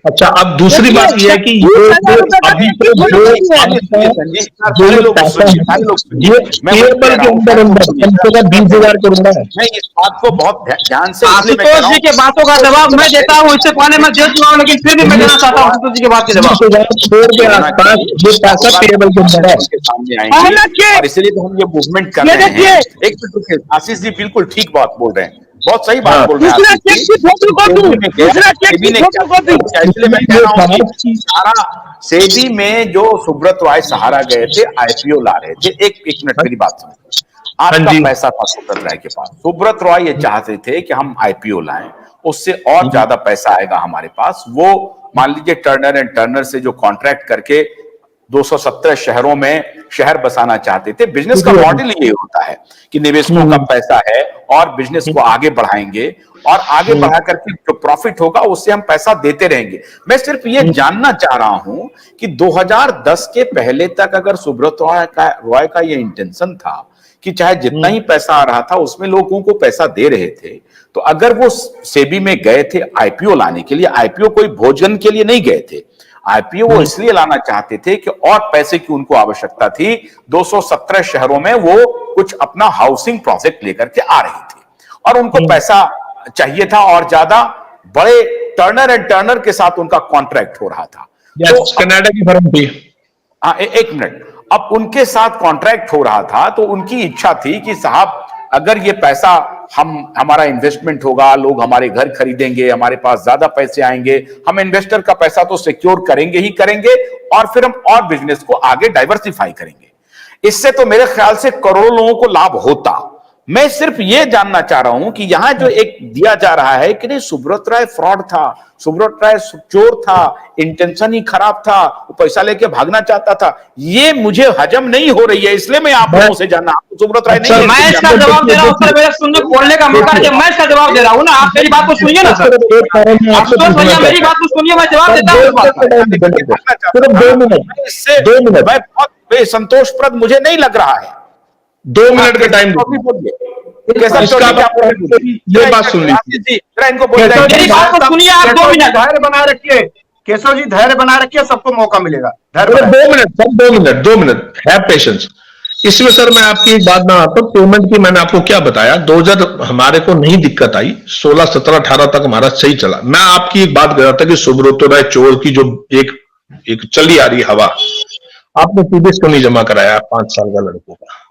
अच्छा, अब दूसरी बात यह है कि ये जो अभी जो पैसा है ये टेबल के अंदर अंदर कम से कम 20,000 करोड़ है। मैं इस बात को बहुत ध्यान से आशुतोष जी के बातों का जवाब मैं देता हूँ, इससे पहले मैं दे चुका हूँ, लेकिन फिर भी मैं देना चाहता हूँ आशुतोष जी के बात के जवाब। 20,000 के आसपास ये पैसा टेबल के अंदर है, सामने आएंगे और इसलिए तो हम ये मूवमेंट कर रहे हैं। एक मिनट, आशीष जी बिल्कुल ठीक बात बोल रहे हैं, बहुत सही बात बोल रहे हैं। सारा सेबी में जो सुब्रत राय सहारा गए थे, आईपीओ ला रहे थे। एक मिनट मेरी बात सुनिए। आपका पैसा था सुब्रत राय के पास, सुब्रत राय ये चाहते थे कि हम आईपीओ लाएं, उससे और ज्यादा पैसा आएगा हमारे पास। वो मान लीजिए टर्नर एंड टर्नर से जो कॉन्ट्रैक्ट करके 217 शहरों में शहर बसाना चाहते थे। बिजनेस का मॉडल ये होता है कि निवेशकों का पैसा है और बिजनेस को आगे बढ़ाएंगे और आगे बढ़ा करके जो प्रॉफिट होगा उससे हम पैसा देते रहेंगे। मैं सिर्फ ये जानना चाह रहा हूं कि 2010 के पहले तक अगर सुब्रत रॉय का ये इंटेंशन था कि चाहे जितना ही पैसा आ रहा था उसमें लोगों को पैसा दे रहे थे, तो अगर वो सेबी में गए थे आईपीओ लाने के लिए, आईपीओ कोई भोजन के लिए नहीं गए थे, आईपीओ वो इसलिए लाना चाहते थे कि और पैसे की उनको आवश्यकता थी। 217 शहरों में वो कुछ अपना हाउसिंग प्रोजेक्ट लेकर के आ रही थी और उनको पैसा चाहिए था और ज्यादा बड़े टर्नर एंड टर्नर के साथ उनका कॉन्ट्रैक्ट हो रहा था। तो कनाडा की फर्म थी। एक मिनट, अब उनके साथ कॉन्ट्रैक्ट हो रहा था तो उनकी इच्छा थी कि साहब अगर ये पैसा हमारा इन्वेस्टमेंट होगा, लोग हमारे घर खरीदेंगे, हमारे पास ज्यादा पैसे आएंगे, हम इन्वेस्टर का पैसा तो सिक्योर करेंगे ही करेंगे और फिर हम और बिजनेस को आगे डाइवर्सिफाई करेंगे। इससे तो मेरे ख्याल से करोड़ों लोगों को लाभ होता। मैं सिर्फ ये जानना चाह रहा हूं कि यहां जो एक दिया जा रहा है कि नहीं सुब्रत राय फ्रॉड था, सुब्रत राय चोर था, इंटेंशन ही खराब था, वो पैसा लेके भागना चाहता था, ये मुझे हजम नहीं हो रही है। इसलिए मैं आप लोगों से जानना, सुब्रत राय नहीं, मैं इसका जवाब दे रहा हूं सर, मेरे सुनने बोलने का मौका दीजिए, मैं इसका जवाब दे रहा हूं ना, आप मेरी बात को सुनिए ना सर, आशुतोष भैया मेरी बात को सुनिए, मैं जवाब देता हूं। 2 मिनट, इससे बहुत संतोषप्रद मुझे नहीं लग रहा है। 2 मिनट का टाइम कैसा ये बात सुन लीजिए, इनको मेरी बात को सुनिए आप। 2 मिनट धैर्य बनाए रखिए केशव जी, धैर्य बनाए रखिए, सबको मौका मिलेगा। 2 मिनट है पेशेंस। इसमें सर मैं आपकी एक बात ना आता हूं, पेमेंट की मैंने आपको क्या बताया, 2000 हमारे को नहीं दिक्कत आई, 16, 17, 18 तक हमारा सही चला। मैं आपकी एक बात कर रहा था कि सुब्रत राय चोर की जो एक चली आ रही हवा, आपने टीडीएस क्यों नहीं जमा कराया 5 साल का लड़कों का,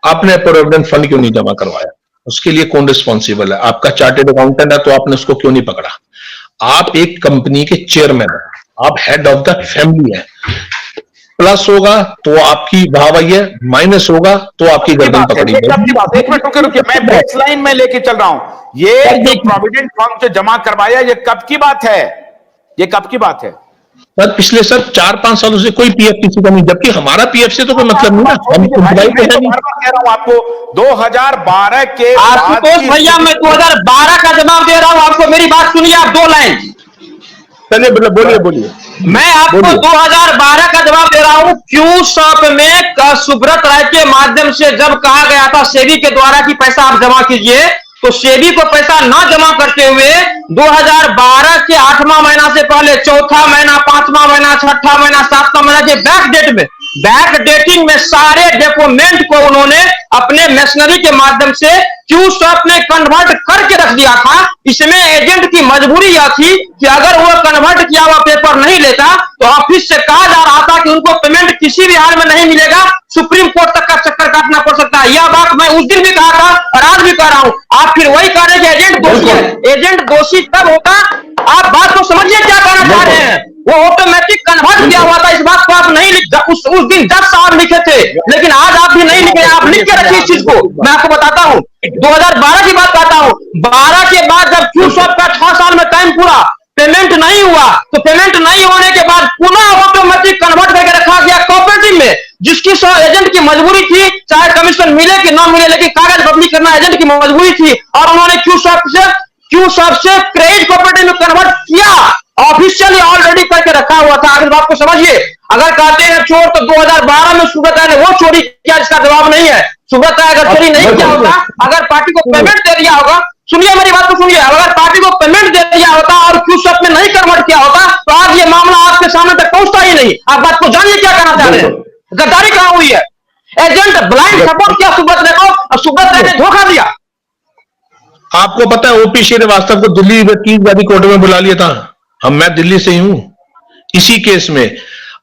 आपने प्रोविडेंट फंड क्यों नहीं जमा करवाया, उसके लिए कौन रिस्पॉन्सिबल है? आपका चार्टेड अकाउंटेंट है तो आपने उसको क्यों नहीं पकड़ा? आप एक कंपनी के चेयरमैन है, आप हेड ऑफ द फैमिली है, प्लस होगा तो आपकी वाहवाही है, माइनस होगा तो आपकी गर्दन पकड़ी है। एक मिनट रुकिए, मैं बेसलाइन में लेके चल रहा हूं। ये जो प्रोविडेंट फंड से जमा करवाया, ये कब की बात है? ये कब की बात है? सर पिछले सर 4-5 सालों से कोई पीएफ किसी का नहीं, जबकि हमारा पीएफ से तो कोई मतलब नहीं ना, हम एम्प्लॉय पे है नहीं। कह रहा हूं आपको 2012 के आशुतोष भैया मैं 2012 का जवाब दे रहा हूं आपको, मेरी बात सुनिए आप, 2 लाइन। चलिए बोलिए। मैं आपको 2012 का जवाब दे रहा हूं। क्यू शॉप में सुब्रत राय के माध्यम से जब कहा गया था सेबी के द्वारा कि पैसा आप जमा कीजिए, तो सेबी को पैसा ना जमा करते हुए 2012 के 8वां महीना से पहले 4था महीना, 5वां महीना, 6ठा महीना, 7वां महीना के बैक डेटिंग में सारे डॉक्यूमेंट को उन्होंने अपने मशीनरी के माध्यम से क्यू शॉप ने कन्वर्ट करके रख दिया था। इसमें एजेंट की मजबूरी यह थी कि अगर वो कन्वर्ट किया हुआ पेपर नहीं लेता तो ऑफिस से कहा जा रहा था कि उनको पेमेंट किसी भी हाल में नहीं मिलेगा, सुप्रीम कोर्ट तक का चक्कर काटना पड़ सकता है। यह बात मैं उस दिन भी कहा था और आज भी कह रहा हूं। आप फिर वही कह रहे हैं कि एजेंट दोषी है। एजेंट दोषी तब होगा, आप बात को समझिए क्या कहना चाह रहे हैं। वो ऑटोमेटिक कन्वर्ट किया हुआ था, इस बात को आप नहीं उस दिन 10 साल लिखे थे, लेकिन आज आप भी नहीं लिखे, आप लिख के रखिए इस चीज को। मैं आपको बताता हूं, 2012 की बात कहता हूं। 12 के बाद जब क्यू शॉप का 6 साल में टाइम पूरा, पेमेंट नहीं हुआ, तो पेमेंट नहीं होने के बाद पुनः ऑटोमेटिक कन्वर्ट करके रखा गया कोऑपरेटिव में, जिसकी एजेंट की मजबूरी थी, चाहे कमीशन मिले कि ना मिले, लेकिन कागज बदली करना एजेंट की मजबूरी थी और उन्होंने क्यू शॉप से क्रेडिट कोऑपरेटिव में कन्वर्ट किया, ऑफिशियली ऑलरेडी करके रखा हुआ था। अगर बात को समझिए, अगर कहते हैं चोर तो 2012 में सुब्रत राय ने वो चोरी किया, इसका जवाब नहीं है। सुब्रत राय अगर चोरी नहीं किया होगा, अगर पार्टी को पेमेंट दे दिया होगा सुनिए मेरी बात को सुनिए, अगर पार्टी को पेमेंट दे दिया होता और क्यू शॉप में नहीं कन्वर्ट किया होता तो आज ये मामला आपके सामने तक पहुंचता ही नहीं। आप बात को जानिए क्या कहना चाह रहे हैं। गद्दारी कहां हुई है? एजेंट ब्लाइंड सपोर्ट किया सुब्रत राय को और सुब्रत राय ने धोखा दिया। आपको पता है ओपी श्रीवास्तव को दिल्ली वकील वादी कोर्ट में बुला लिया था। मैं दिल्ली से ही हूं। इसी केस में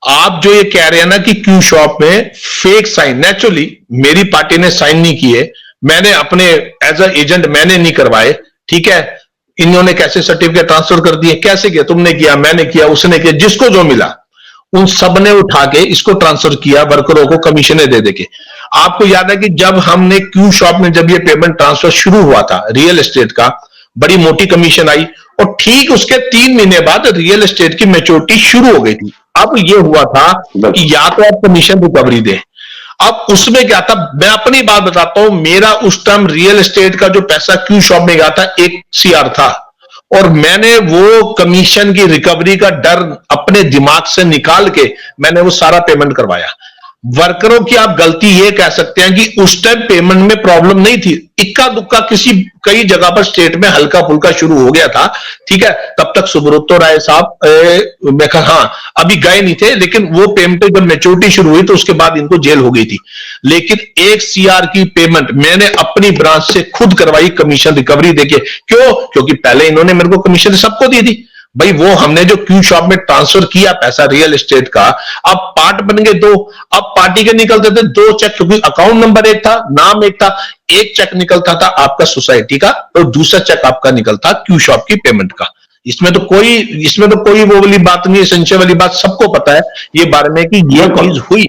आप जो ये कह रहे हैं ना कि क्यू शॉप में फेक साइन, नेचुरली मेरी पार्टी ने साइन नहीं किए, मैंने अपने एज अ एजेंट मैंने नहीं करवाए, ठीक है। इन्होंने कैसे सर्टिफिकेट ट्रांसफर कर दिए, कैसे किया? तुमने किया, मैंने किया, उसने किया, जिसको जो मिला उन सब ने उठा के इसको ट्रांसफर किया वर्करों को कमीशनें दे देके। आपको याद है कि जब हमने क्यू शॉप में जब ये पेमेंट ट्रांसफर शुरू हुआ था रियल एस्टेट का, बड़ी मोटी कमीशन आई और ठीक उसके 3 महीने बाद रियल एस्टेट की मैच्योरिटी शुरू हो गई थी। अब ये हुआ था कि या तो आप कमीशन रिकवरी दें। अब उसमें क्या था, मैं अपनी बात बताता हूं, मेरा उस टाइम रियल एस्टेट का जो पैसा क्यू शॉप में गया था 1 CR था और मैंने वो कमीशन की रिकवरी का डर अपने दिमाग से निकाल के मैंने वो सारा पेमेंट करवाया। वर्करों की आप गलती ये कह सकते हैं कि उस टाइम पेमेंट में प्रॉब्लम नहीं थी, इक्का दुक्का कई जगह पर स्टेट में हल्का फुल्का शुरू हो गया था, ठीक है। तब तक सुब्रतो राय साहब मैं कहा हाँ अभी गए नहीं थे, लेकिन वो पेमेंट जब मैच्योरिटी शुरू हुई तो उसके बाद इनको जेल हो गई थी। लेकिन 1 CR की पेमेंट मैंने अपनी ब्रांच से खुद करवाई कमीशन रिकवरी देके। क्यों? क्योंकि पहले इन्होंने मेरे को कमीशन सबको दी थी भाई। वो हमने जो क्यू शॉप में ट्रांसफर किया पैसा रियल एस्टेट का, अब पार्ट बन गए 2। अब पार्टी के निकलते थे 2 चेक, क्योंकि अकाउंट नंबर एक था, नाम एक था। एक चेक निकलता था आपका सोसाइटी का और दूसरा चेक आपका निकलता क्यू शॉप की पेमेंट का। इसमें तो कोई वो वाली बात नहीं है, संशय वाली बात सबको पता है ये बारे में कि ये चीज हुई।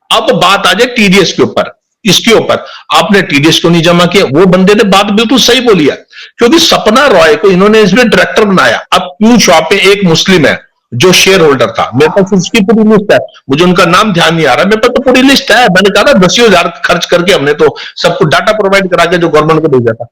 अब बात आ जाए टीडीएस के ऊपर, इसके ऊपर आपने टीडीएस को नहीं जमा किया। वो बंदे ने बात बिल्कुल सही बोली है, क्योंकि सपना रॉय को इन्होंने इसमें डायरेक्टर बनाया। अब क्यू शॉप में एक मुस्लिम है जो शेयर होल्डर था, मेरे पास उसकी पूरी लिस्ट है, मुझे उनका नाम ध्यान नहीं आ रहा, मेरे पास तो पूरी लिस्ट है। मैंने कहा ना 10,000 खर्च करके हमने तो सबको डाटा प्रोवाइड करा के जो गवर्नमेंट को भेजा था।